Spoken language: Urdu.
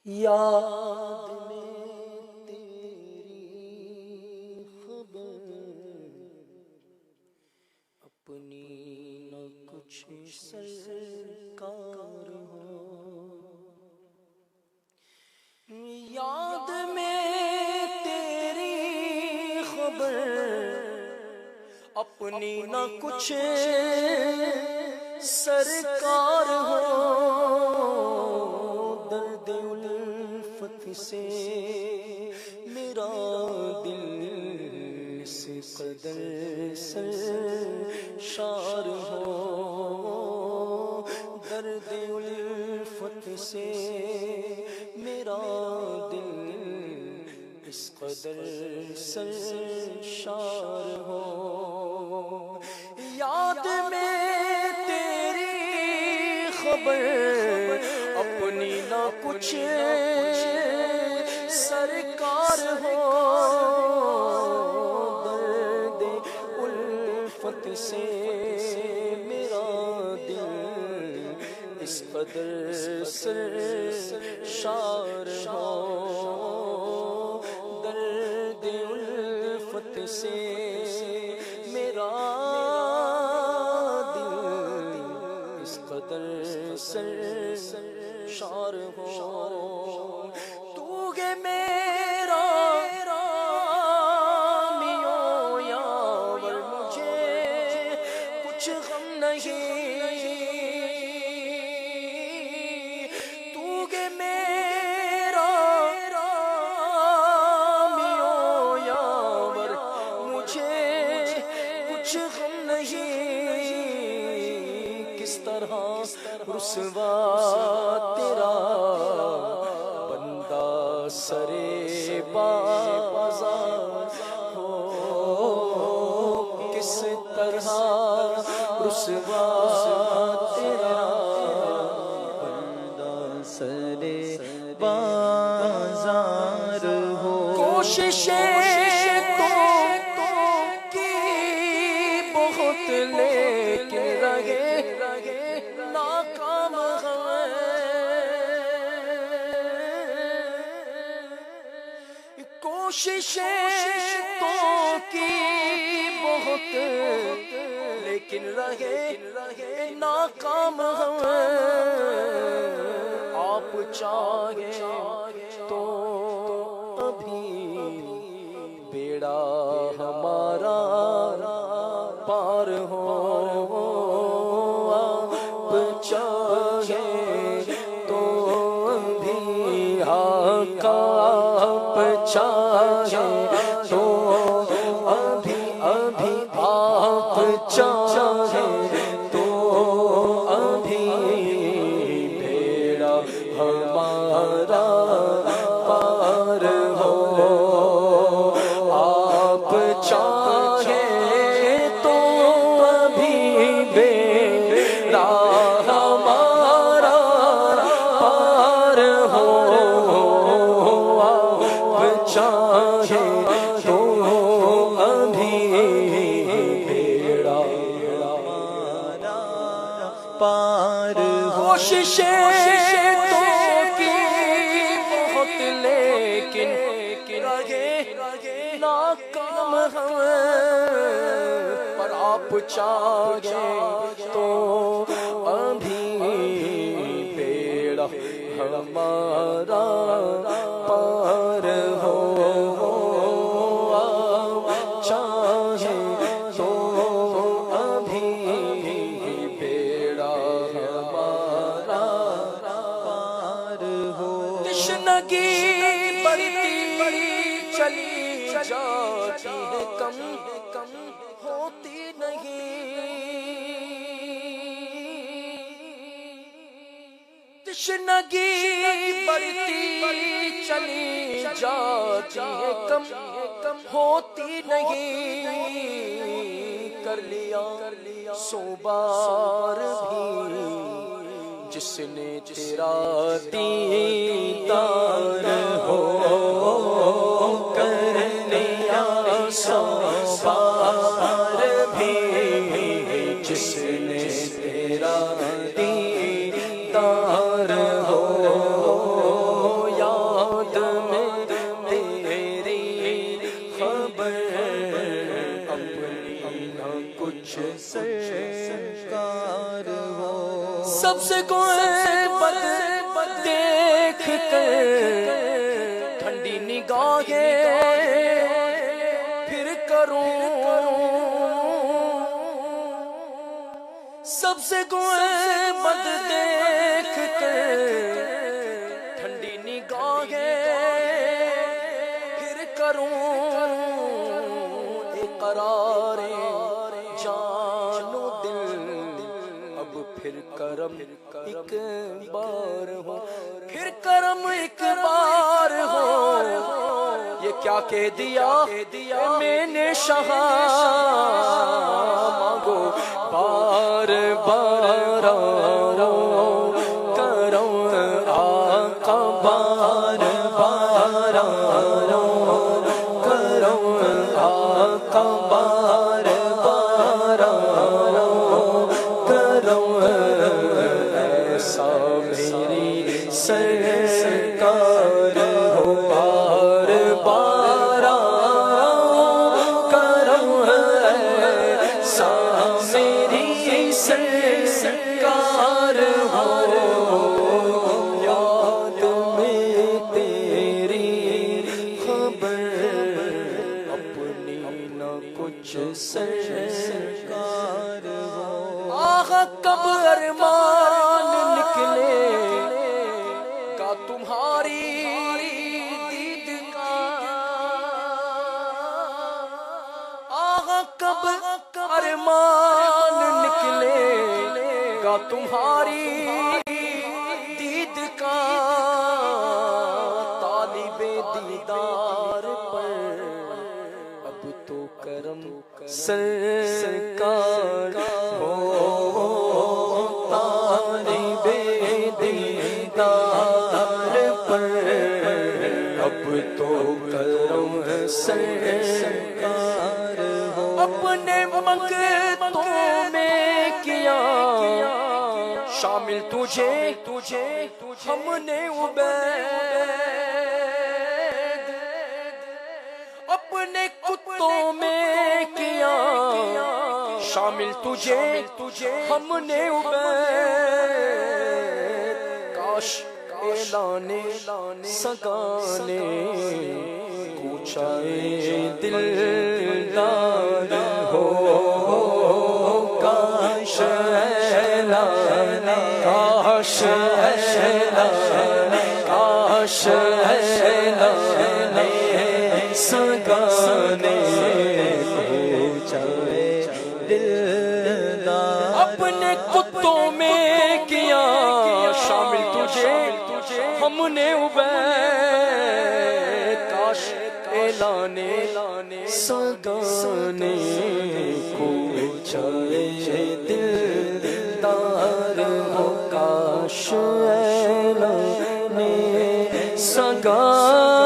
یاد میں تیری خبر اپنی نہ کچھ سرکار ہو، یاد میں تیری خبر اپنی نہ کچھ سرکار ہو، درد الفت سے میرا دل اس قدر سرشار ہو، درد الفت سے میرا دل اس قدر سرشار ہو، یاد میں تیری خبر اپنی نہ کچھ سرکار ہو، درد الفت سے میرا دل اس قدر سرشار ہو، درد الفت سے میرا دل اس قدر سرشار ہو، تو گے میرا میوں یاور مجھے کچھ غم نہیں، تو گے میرا میوں یاور مجھے کچھ غم نہیں، کس طرح رسوا تیرا بندہ سرے بازار ہو، کس طرح رسوا تیرا بندہ سرے بازار ہو، کوششیں تو کی بہت لیکن رہے ناکام کوششیں تو کی بہت لیکن رہے ناکام آپ چاہے تو ابھی بیڑا ہمارا پار ہو، آپ چاہے تو ابھی آقا آپ چاہے تو ابھی آپ چاہے تو ابھی بیڑا ہمارا پار ہو، آپ چاہے تو ابھی بیڑا ہمارا پار ہو، آپ چاہے تو ابھی بیڑا ہمارا پار ہو، کوششیں تو کی بہت لیکن رہے ناکام پر آپ چاہے تو ابھی بیڑا ہمارا پار ہو، چاہے تو ابھی بیڑا ہمارا پار ہو، تشنگی بڑھتی چلی جاتی ہے کم ہوتی نہیں، تشنگی بڑھتی چلی جاتی ہے کم ہوتی نہیں، کر لیا سو بار بھی جس نے تیرا دیدار ہو، کر لیا سو بار بھی جس نے تیرا دیدار ہو، سے کوئی بد دیکھ کر ٹھنڈی نگاہیں پھر کروں، سب سے کوئی بد دیکھ کر ٹھنڈی نگاہیں پھر کروں، اقرار جان و دل اب پھر کرم ایک بار ہو، پھر کرم ایک بار ہو، یہ کیا کہہ دیا میں نے شاہ، مانگو بار بار کرو آقا، بار بار کرو آقا، بار بار کرو ایسا میری سرکار ہو، بار بار کرو ایسا میری سرکار ہو، یاد میں تیری خبر اپنی نہ کچھ سرکار ہو، آہا کب ارمان نکلے گا تمہاری دید کا، آہا کب ارمان نکلے گا تمہاری دید کا، طالب دیدار پر اب تو کرم سرکار ہو، طالب دیدار پر اب تو کرم سرکار ہو، اپنے منگتوں میں کیا شامل تجھے ہم نے عبید، اپنے کتوں میں کیا شامل تجھے ہم نے عبید، کاش اعلان سگانے کوچا دلدار ہو، کاش اعلان، کاش اعلان، کاش اعلان سگانے کوچا دلدار، اپنے کتوں میں کیا شامل تجھے ہم نے عبید، کاش اعلان سگانے کوچا دلدار ہو، کاش اعلان سگانے